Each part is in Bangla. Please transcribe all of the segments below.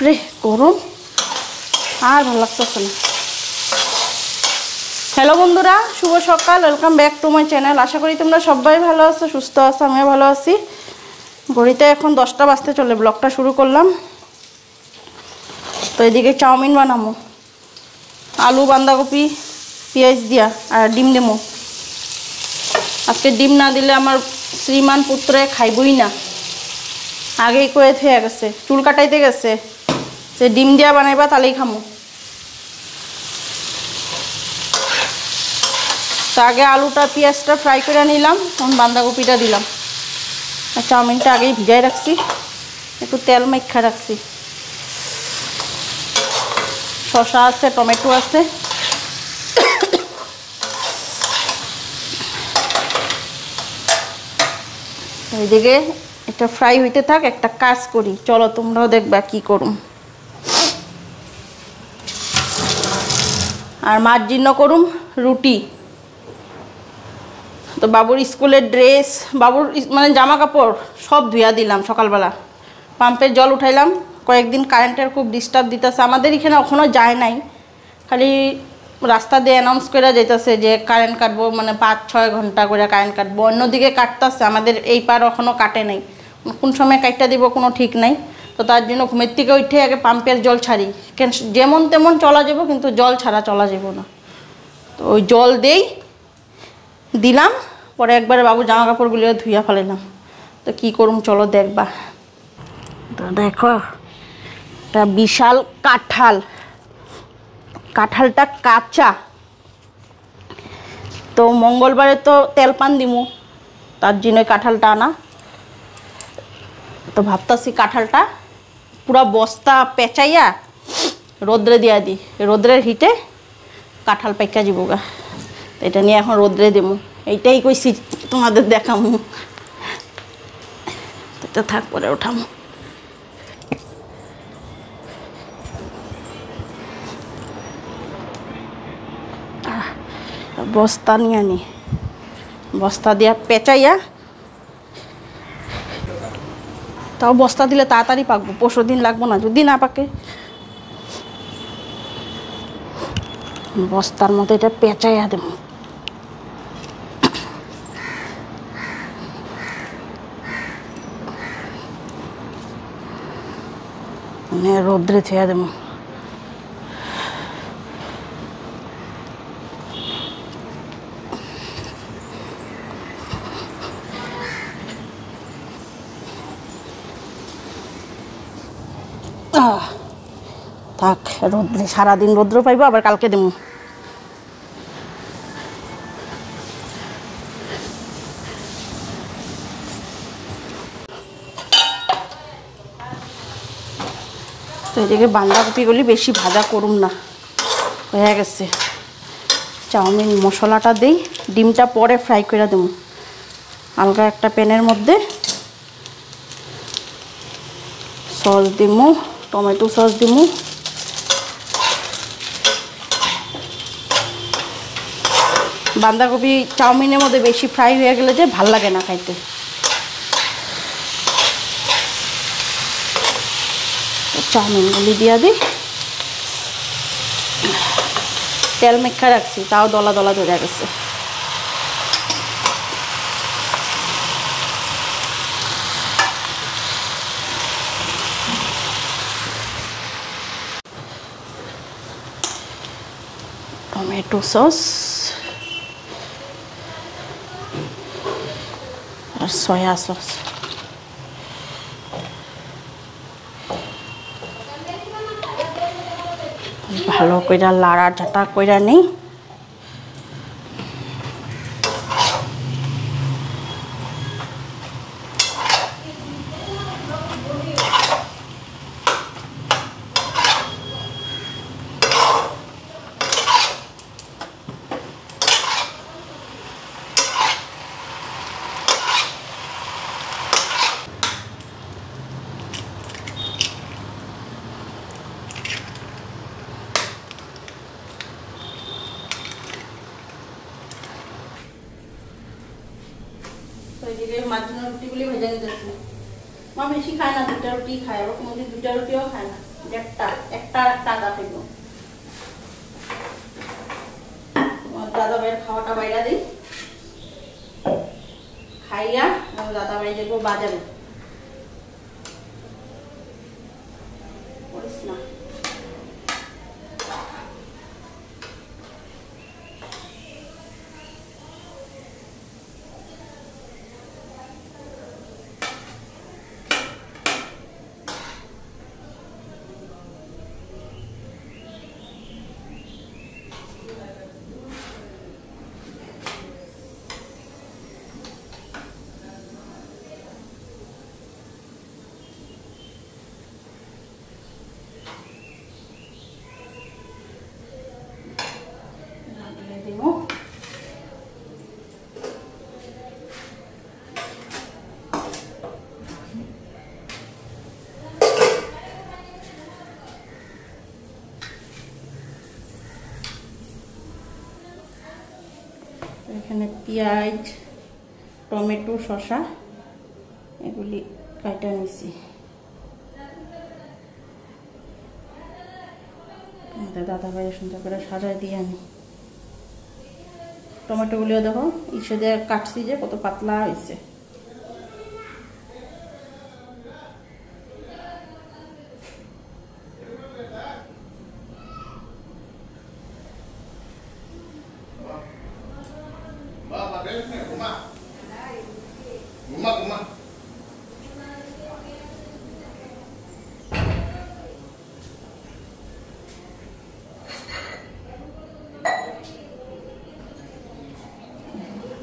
রে গরম আর ভালো লাগতেছে না। হ্যালো বন্ধুরা, শুভ সকাল, welcome back to my channel. আশা করি তোমরা সবাই ভালো আছো, সুস্থ আছো, আমিও ভালো আছি। ঘড়িতে এখন 10টা বাজতে চলে, ব্লগটা শুরু করলাম। তো এদিকে চাউমিন বানাবো, আলু বাঁধাকপি পেঁয়াজ দিয়া, আর ডিম দেবো। আজকে ডিম না দিলে আমার শ্রীমান পুত্রে খাইবই না, আগেই কয়ে থয়ে গেছে, চুল কাটাইতে গেছে যে ডিম দিয়া বানাইবা তাহলেই খামো। তো আগে আলুটা পেঁয়াজটা ফ্রাই করে নিলাম, তখন বাঁধাকপিটা দিলাম, আর চাউমিনটা আগেই ভিজাই রাখছি, একটু তেল মাখা রাখছি। শসা আছে, টমেটো আছে। এইদিকে এটা ফ্রাই হইতে থাক, একটা কাজ করি, চলো তোমরাও দেখবা কি করুম। আর মার জন্য করুম রুটি। তো বাবুর স্কুলের ড্রেস, বাবুর মানে জামা কাপড় সব ধুইয়া দিলাম সকালবেলা। পাম্পের জল উঠাইলাম, কয়েকদিন কারেন্টের খুব ডিস্টার্ব দিতেছে। আমাদের এখানে এখনও যায় নাই, খালি রাস্তা দিয়ে অ্যানাউন্স করে যাইতেছে যে কারেন্ট কাটবো, মানে 5-6 ঘন্টা করে কারেন্ট কাটবো। অন্যদিকে কাটতেছে, আমাদের এই পার এখনও কাটে নাই। কোন সময় কাটটা দিব কোনো ঠিক নাই। তো তার জন্য ঘুমের থেকে উঠে আগে পাম্পের জল ছাড়ি, কেন যেমন তেমন চলা যাব, কিন্তু জল ছাড়া চলা যাব না। তো ওই জল দিলাম, পরে একবারে বাবু জামা কাপড়গুলিও ধুইয়া ফেলাম। তো কী করুম চলো দেখবা। তো দেখো, একটা বিশাল কাঁঠালটা কাঁচা। তো মঙ্গলবারে তো তেল পান দিমু, তার জন্য কাঁঠালটা আনা। তো ভাবতাছি কাঁঠালটা পুরা বস্তা পেঁচাইয়া রোদ্রে দিয়া দিই, রোদ্রের হিটে কাঁঠাল পাইকা যাবো গা। তো এটা নিয়ে এখন রোদ্রে দেবো, এইটাই কইছি তোমাদের দেখামু। তো থাক, পরে ওঠামু। বস্তা নিয়ে আনি, বস্তা দিয়া পেঁচাইয়া, তাও বস্তা দিলে তাড়াতাড়ি পাকবো, 5 দিন লাগবো না যদি না পাকে। বস্তার মধ্যে এটা পেঁচাইয়া দেবো। রোদ্রে ছেয়া দেবো। থাক, রোদ্রে সারাদিন রোদ্র পাইবো, আবার কালকে দেবো। তো এদিকে বাঁধাকপিগুলি বেশি ভাজা করুম না, হয়ে গেছে। চাউমিন মশলাটা দিই, ডিমটা পরে ফ্রাই করে দেবো। আলগা একটা প্যানের মধ্যে সস দিমু, টমেটো সস দিমু। বাঁধাকপি চাউমিনের মধ্যে বেশি ফ্রাই হয়ে গেলে যে ভাল লাগে না খাইতে। চাউমিনগুলি দিয়া দিই, তেল মেখা রাখছি, তাও দলা দলা ধরে গেছে। টমেটো সস আর সয়া সস, ভালো কইরা লাড়া ঝাঁটা কইরা নেই। এদিকে মাঝখানে রুটিগুলি ভেজে নিতেছি। মা বেশি খায় না, 2টা রুটি খায়, আবার কোনোদিন 2টা রুটিও খায় না, একটা টাকা খাইব। দাদা ভাইয়ের খাওয়াটা বাইরা দিই, খাইয়া দাদা ভাই যাবো বাজারে। করিস না এখানে পেঁয়াজ, টমেটো, শসা এগুলি কাটা নিছি। দাদা ভাই সুন্দর করে সাজাই দিয়ে আনি। টমেটোগুলিও দেখো ইসে দিয়ে কাটছি যে কত পাতলা হয়েছে।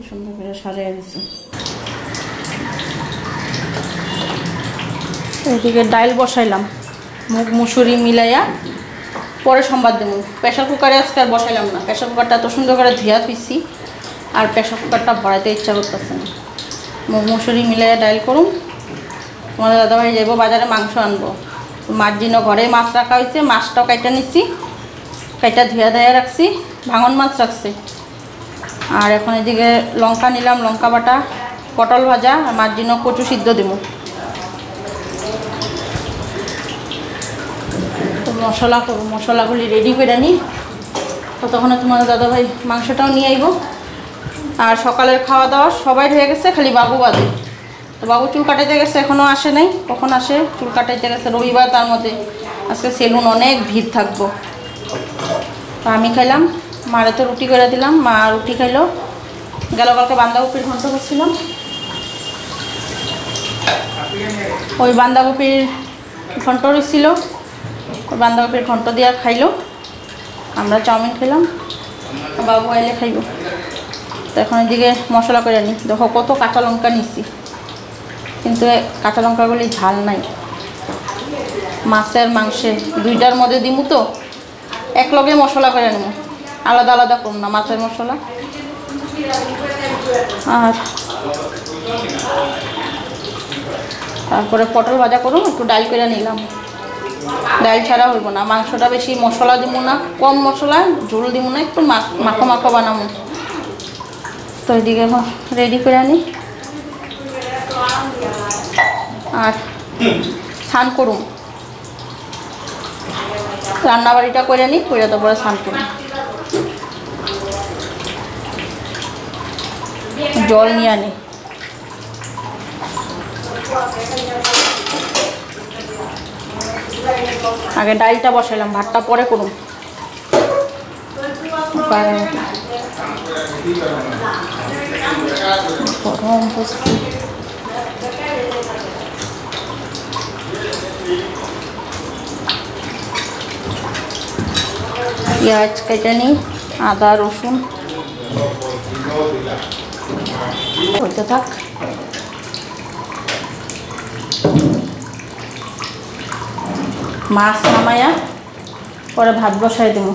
সুন্দর করে সাজিয়ে দিচ্ছি। এদিকে ডাইল বসাইলাম, মুগ মুসুরি মিলাইয়া পরে সম্বাদ দেবো। প্রেশার কুকারে আজকে আর বসাইলাম না, প্রেশার কুকারটা এত সুন্দর করে ধুয়া থুইছি, আর প্রেশার কুকারটা ভরাইতে ইচ্ছা করতেছে না। মুগ মুসুরি মিলাইয়া ডাইল করুন। তোমাদের দাদাভাই যাইব বাজারে মাংস আনবো। মাছ দিনও ঘরে মাছ রাখা হয়েছে, মাছটাও কাইটা নিচ্ছি, কাইটা ধুয়া দেয়া রাখছি, ভাঙন মাছ রাখছি। আর এখন এদিকে লঙ্কা নিলাম, লঙ্কা বাটা, পটল ভাজা, আর মাছ দিনও কচু সিদ্ধ দেবো। তো মশলা করবো, মশলাগুলি রেডি করে নিই। ততক্ষণে তোমাদের দাদাভাই মাংসটাও নিয়ে আইব। আর সকালের খাওয়া দাওয়া সবাই হয়ে গেছে, খালি বাবু বাদে। তো বাবু চুল কাটাইতে গেছে, এখনও আসে নাই। কখন আসে? চুল কাটাইতে গেছে রবিবার, তার মধ্যে আজকে সেলুন অনেক ভিড় থাকবো। তো আমি খাইলাম, মারে তো রুটি করে দিলাম, মা রুটি খাইলো। গেল কালকে বাঁধাকপির ঘন্ট করছিলাম, ওই বাঁধাকপির ঘন্ট রয়েছিল, ওই বাঁধাকপির ঘন্ট দিয়ে খাইলো। আমরা চাউমিন খেলাম, বাবু আইলে খাইব। তো এখন এদিকে মশলা করে নিই। দেখো কত কাঁচা লঙ্কা নিচ্ছি, কিন্তু কাঁচা লঙ্কাগুলি ঝাল নাই। মাছের মাংসে দুইটার মধ্যে দিমু, তো এক লগে মশলা করে নেব, আলাদা আলাদা করুন না মাছের মশলা। আর তারপরে পটল ভাজা করুন, একটু ডাল করে নিলাম। ডাল ছাড়া হইব না, মাংসটা বেশি মশলা দিব না, কম মশলা, ঝোল দিব না, একটু মাখো মাখো বানাবো। তো এদিকে এখন রেডি করে আনি। আর স্নান করুন, রান্নাবাড়িটা করে নিই, করে তারপরে স্নান করুন। জল নিয়ে আনি। আগে ডালটা বসাইলাম, ভাতটা পরে করুন। গরম বস্তু পেঁয়াজ কেটে নিই, আদা রসুন হইতে থাক। মাছ নামাইয়া পরে ভাত বসাই দেবো।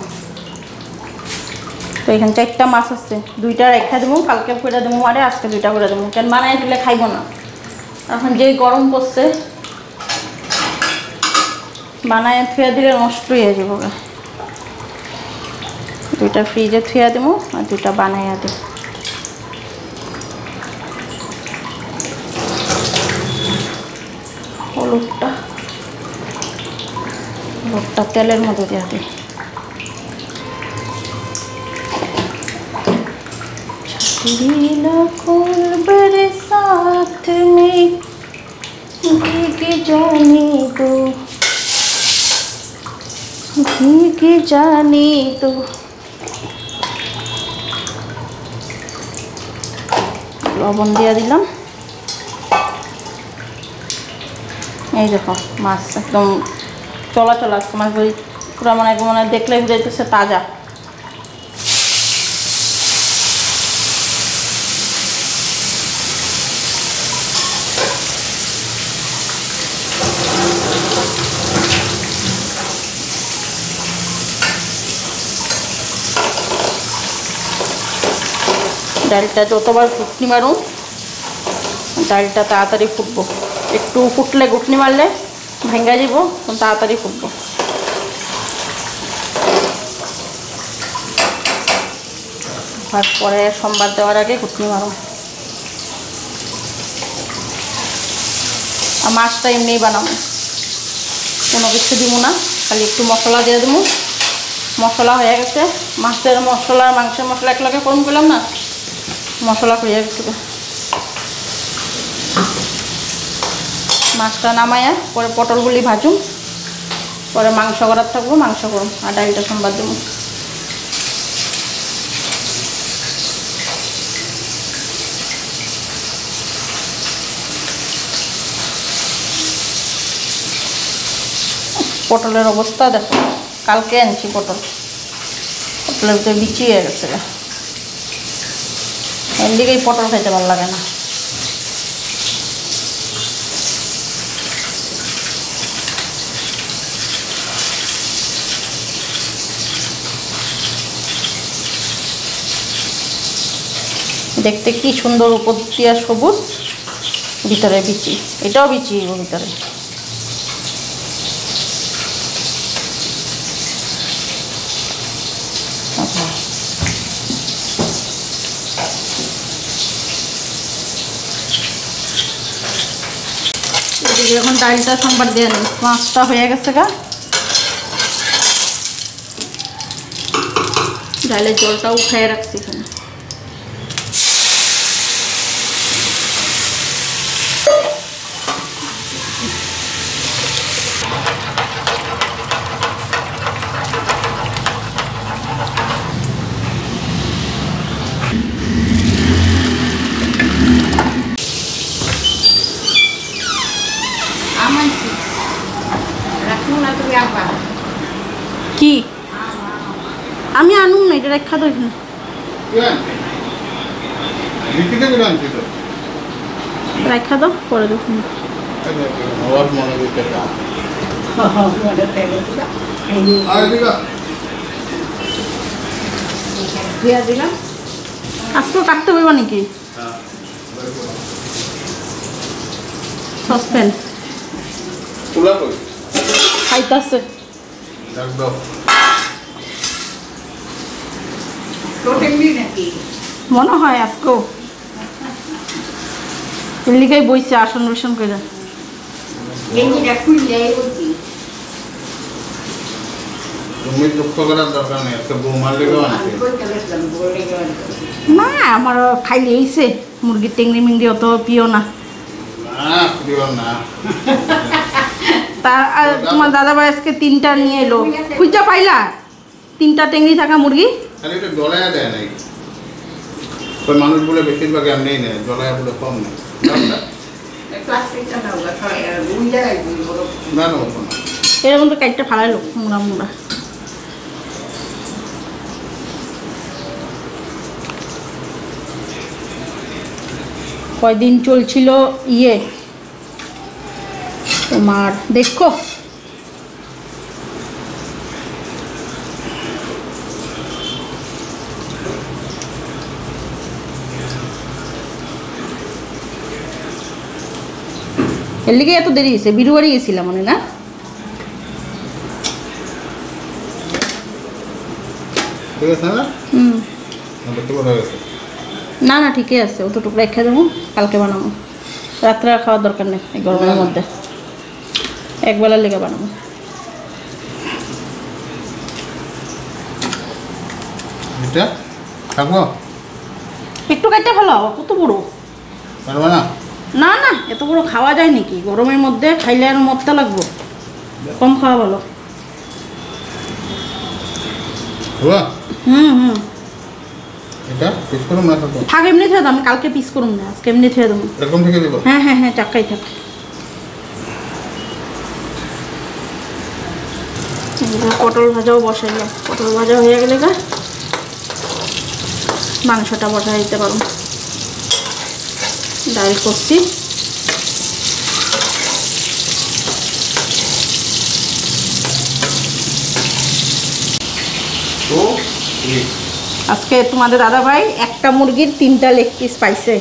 তো এখানে 4টা মাছ আছে, 2টা রেখা দেবো, কালকে করে দেবো, আরে আজকে 2টা করে দেবো। কেন বানাই দিলে খাইব না, এখন যে গরম পড়ছে বানায় থুয়া দিলে নষ্ট হয়ে যাবো। 2টা ফ্রিজে থুয়া দেবো আর 2টা বানাইয়া দেব। হলুদটা তেলের মধ্যে দেওয়া দিই। मेरे साथ में भीग जाने दो, भीग जाने दो। লবণ দিয়ে দিলাম। এই দেখো মাছ একদম চলাচল আজকে মাছ পুরো মনে দেখলে বুঝাইতেছে তাজা। ডালটা যতবার ঘুটনি মারুন ডালটা তাড়াতাড়ি ফুটবো। একটু ফুটলে ঘুটনি মারলে ভেঙে যাব, তাড়াতাড়ি ফুটবো। তারপরে সোমবার দেওয়ার আগে ঘুটনি মারুন। আর মাছটা এমনিই বানাবো, কোনো কিছু দিব না, খালি একটু মশলা দিয়ে দেবো। মশলা হয়ে গেছে, মাছের মশলা আর মাংসের মশলা একলাগে কম করলাম না, মশলা হয়ে গেছে। মাছটা নামাইয়া পরে পটলগুলি ভাজুম, পরে মাংস করার থাকবো, মাংস করুম আর ডালটা সোমবার দেবো। পটলের অবস্থা দেখো, কালকে আনছি পটলের ভিতরে বিচি হয়ে গেছে। এদিকেই পটল খাইতে ভালো লাগে না। দেখতে কি সুন্দর, উপর দিয়া সবুজ, ভিতরে বিচি। এটাও বিচি ভিতরে। এখন ডালটা সোমবার দিয়ে নিই। মাছটা হয়ে গেছে গা, ডালের জলটা উঠায় রাখছি এখানে। কি আমি আনুম না, এটা রেখা তো এখানে রেখা দাও, পরে দেখুন। আজকেও কাটতে পারবা নাকি সসপ্যান? খাইতেছে মনে হয় আজকেও লিগাই বইছে আসন বসন করে। না আমার খাইলে এইছে মুরগির টেংরি মিংড়ি অত প্রিয় না। তোমার দাদা ভাই আজকে 3টা নিয়ে এলো, খুঁজা পাইলা? 3টা টেংরি থাকা মুরগি মানুষ বলে বেশিরভাগ এমনি নেয়, জলায় বলে কম নেই। এরকম তো কাইটটা ফালাইলো মুড়া মুড়া। কয়দিন চলছিল ইয়ে তোমার, দেখো এর লিগে এত দেরি হয়েছে। বিরুবাড়ি গেছিলাম মনে না? না না ঠিকই আছে, অতটুকু রেখে দেবো, কালকে বানাবো। রাত্রে খাওয়ার দরকার নেই এই গরমের মধ্যে। একবেলার লেগে বানাবো। এটা খাবো একটু কাটতে ভালো কত বড় পারবে না? না না, এত বড় খাওয়া যায় নাকি? গরমের মধ্যে খাইলে আর মরতে লাগবো, কম খাওয়া ভালো। খাবো? হুম। এটা পিস করুন না থাকো? থাক এমনি থেকে আমি কালকে পিস করুন না, আজকে এমনি থেকে দেবো। এরকম থেকে দেবো? হ্যাঁ চাক্কাই থাক। পটল ভাজাও বসাইলাম, পটল ভাজা হয়ে গেলে গা মাংসটা বসাই দিতে পারো। ডাল করছি, তো আজকে তোমাদের দাদা ভাই একটা মুরগির 3টা লেগ পিস পাইছে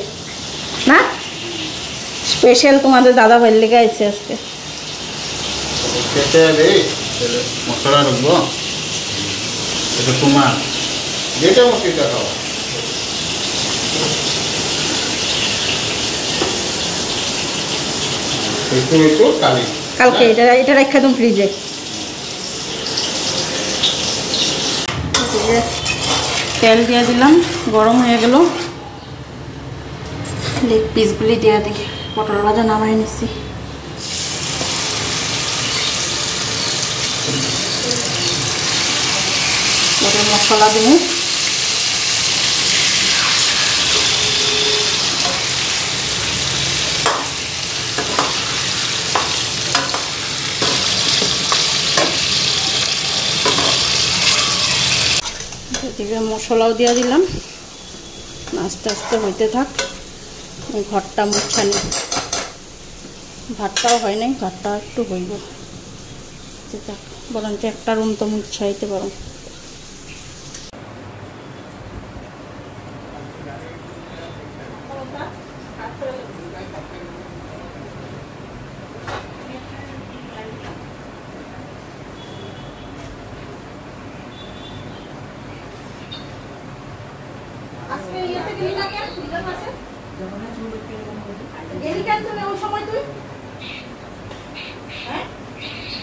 না, স্পেশাল তোমাদের দাদা ভাইয়ের লেগে আইছে আজকে। খেতে রে মশলা রাখবো, এটা তোমার যেটা মশলা খাও। একটু কালকে এটা রেখে দিন ফ্রিজে। তেল দিয়ে দিলাম, গরম হয়ে গেল, লেগ পিসগুলি দিয়ে দিই। পটল ভাজা নামাই নিচ্ছি। মশলা দিব, এদিকে মশলাও দিয়ে দিলাম। আস্তে আস্তে হইতে থাক, ঘরটা মুছানি। ভাতটাও হয় নাই, ভাতটা একটু হইব। থাক, বরঞ্চ একটা রুম তো মুছাইতে পারো।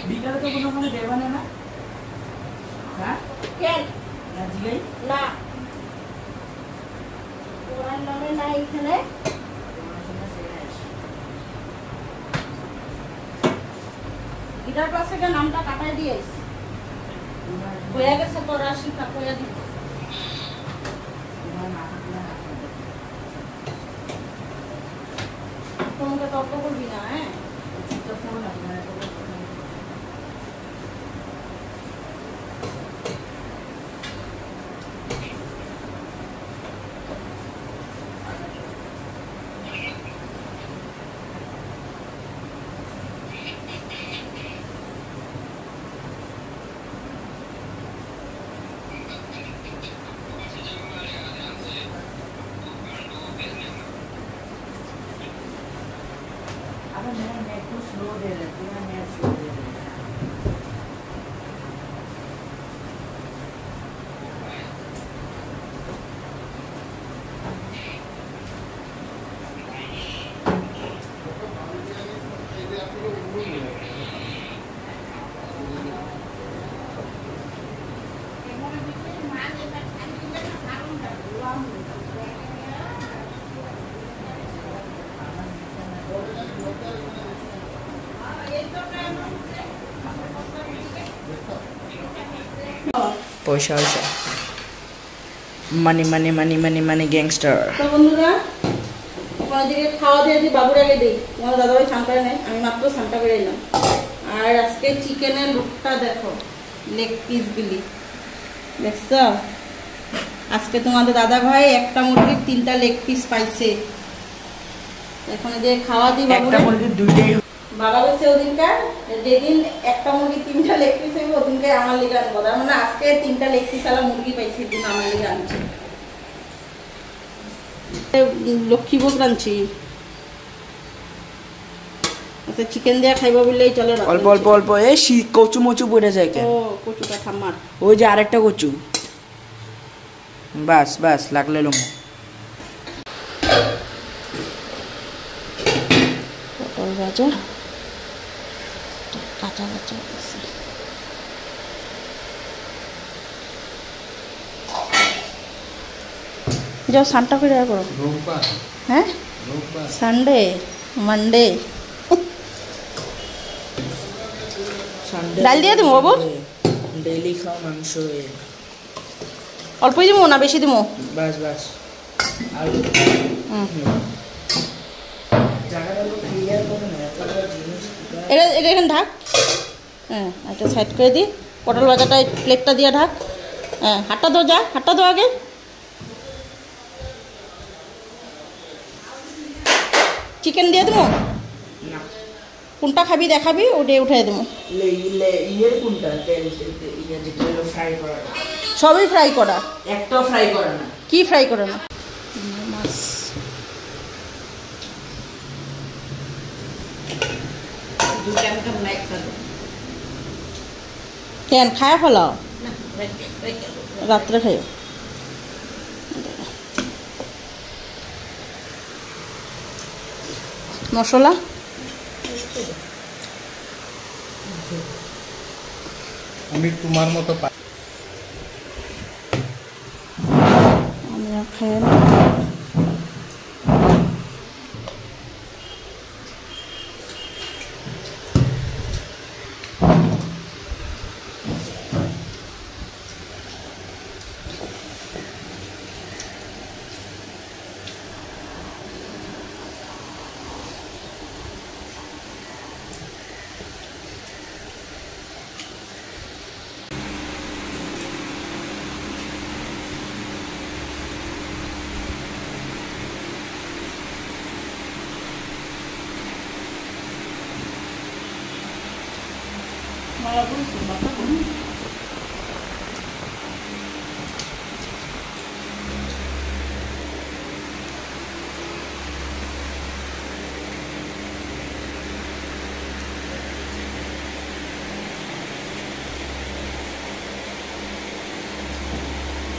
বিকালে তো কোনো মানে দেবা না? হ্যাঁ কেন না জিগাই না, ওর নামে না এখানে। গিটার ক্লাসে গিয়ে নামটা কাটাই দিয়েছি, হয়ে গেছে তোর রাশিটা কইয়া দিই। তোমাকে তর্ক করবি না, হ্যাঁ? পয়সা হয়েছে মানি মানি মানি মানি মানি গ্যাংস্টার। তো বন্ধুরা, ওদিকে খাওয়া দিয়ে দিই, বাবুর আগে দিই। তোমার দাদাভাই স্নান করে নেয়, আমি মাত্র স্নানটা করে এলাম। আর আজকে চিকেনের লুকটা দেখো, লেগ পিসগুলি দেখছো? আজকে তোমাদের দাদা ভাই একটা মুরগির 3টা লেগ পিস পাইছে। এখন যে খাওয়া দিই বাবুর, একটা মুরগির দুইটাই বাবা বলছে ওদিনকার যেদিন একটা মুরগি 3টা লেগ পিস হইব ওদিনকে আমার লিগে আনবো। তার মানে আজকে 3টা লেগ পিস আলা মুরগি পাইছি, দিন আমার লিগে আনছে। লক্ষ্মীভোগ রাঁধছি। আচ্ছা, চিকেন দিয়ে খাইবা বললেই চলে। অল্প অল্প অল্প এই কচু মচু পড়ে যায় কেন? ও কচুটা খামার, ওই যে আরেকটা কচু, বাস বাস লাগলে লোম। পটল ভাজা কাঁচা কাঁচা আছে। যাও সানটা করে করো। রোববার হ্যাঁ রোববার সানডে মানডে। ডাল দিয়ে দিবো বাবু? ডেইলি খাও মাংস অল্পই দিবো না বেশি দিবো? বাস বাস। আর জায়গাটা ক্লিয়ার করে না, এতটা জিনিস এটা এটা এখানে ঢাক। হ্যাঁ এটা সাইড করে দিই। পটল ভাজাটা প্লেটটা দিয়ে ঢাক। হ্যাঁ হাতটা ধো, যা হাতটা ধো আগে। চিকেন দিয়ে দেবো? না। কোনটা খাবি দেখাবি, ওটাই উঠাই দেবো। ইয়ের কোনটা ইয়ে যেটা হলো ফ্রাই করা? সবই ফ্রাই করা। একটাও ফ্রাই করা না। কি ফ্রাই করে না? মাছ কেন খায় ফেলাও? রাত্রে খাইও। মশলা আমি তোমার মতো আমি আর খাই না। Malah busuk,